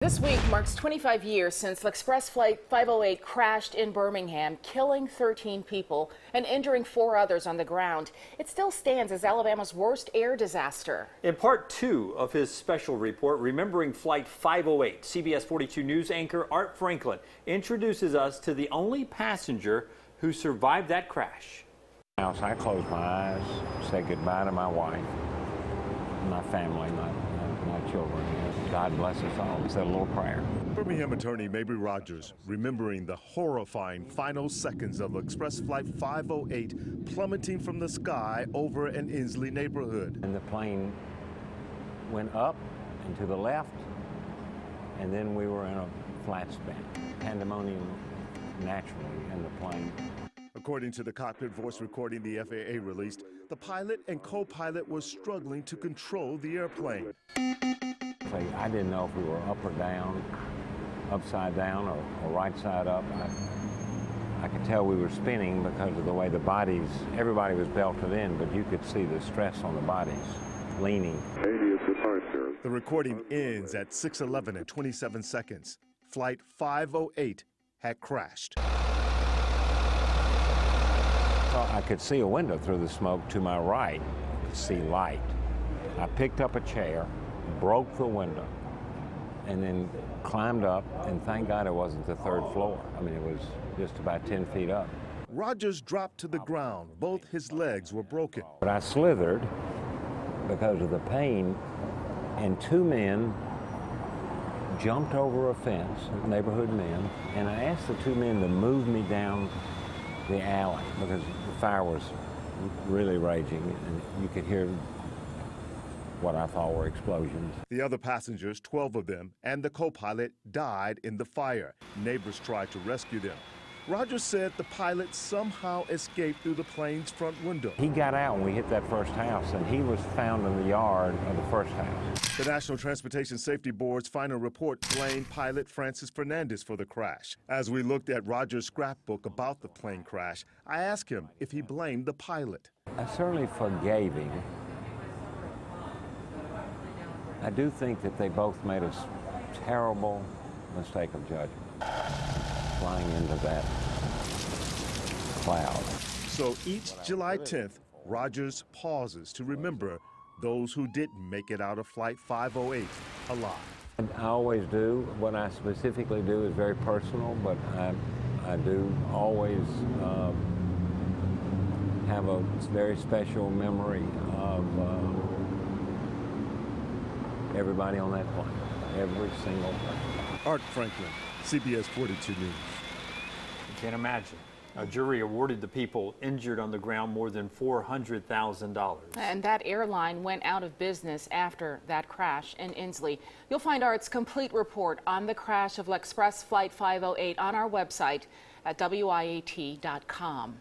This week marks 25 years since Express Flight 508 crashed in Birmingham, killing 13 people and injuring 4 others on the ground. It still stands as Alabama's worst air disaster. In part 2 of his special report, Remembering Flight 508, CBS 42 News anchor Art Franklin introduces us to the only passenger who survived that crash. I closed my eyes, said goodbye to my wife, my family, my children. God bless us all. Said a little prayer. Birmingham attorney Mabry Rogers remembering the horrifying final seconds of Express Flight 508 plummeting from the sky over an Inslee neighborhood. And the plane went up and to the left, and then we were in a flat spin. Pandemonium naturally in the plane. According to the cockpit voice recording the FAA released, the pilot and co-pilot were struggling to control the airplane. I didn't know if we were up or down, upside down or right side up. I could tell we were spinning because of the way the bodies, everybody was belted in, but you could see the stress on the bodies leaning. The recording ends at 6:11 and 27 seconds. Flight 508 had crashed. I could see a window through the smoke to my right. I could see light. I picked up a chair, broke the window, and then climbed up, and thank God it wasn't the 3rd floor. I mean, it was just about 10 feet up. Rogers dropped to the ground. Both his legs were broken. But I slithered because of the pain, and 2 men jumped over a fence, neighborhood men, and I asked the 2 men to move me down the alley because the fire was really raging, and you could hear what I thought were explosions. The other passengers, 12 of them, and the co-pilot died in the fire. Neighbors tried to rescue them. Rogers said the pilot somehow escaped through the plane's front window. He got out when we hit that first house, and he was found in the yard of the first house. The National Transportation Safety Board's final report blamed pilot Francis Fernandez for the crash. As we looked at Rogers' scrapbook about the plane crash, I asked him if he blamed the pilot. I certainly forgave him. I do think that they both made a terrible mistake of judgment, flying into that cloud. So each July 10th, Rogers pauses to remember those who didn't make it out of Flight 508 alive. And I always do. What I specifically do is very personal, but I do always have a very special memory of everybody on that plane, every single person. Art Franklin, CBS 42 News. You can't imagine. A jury awarded the people injured on the ground more than $400,000. And that airline went out of business after that crash in Inslee. You'll find Art's complete report on the crash of Express Flight 508 on our website at WIAT.com.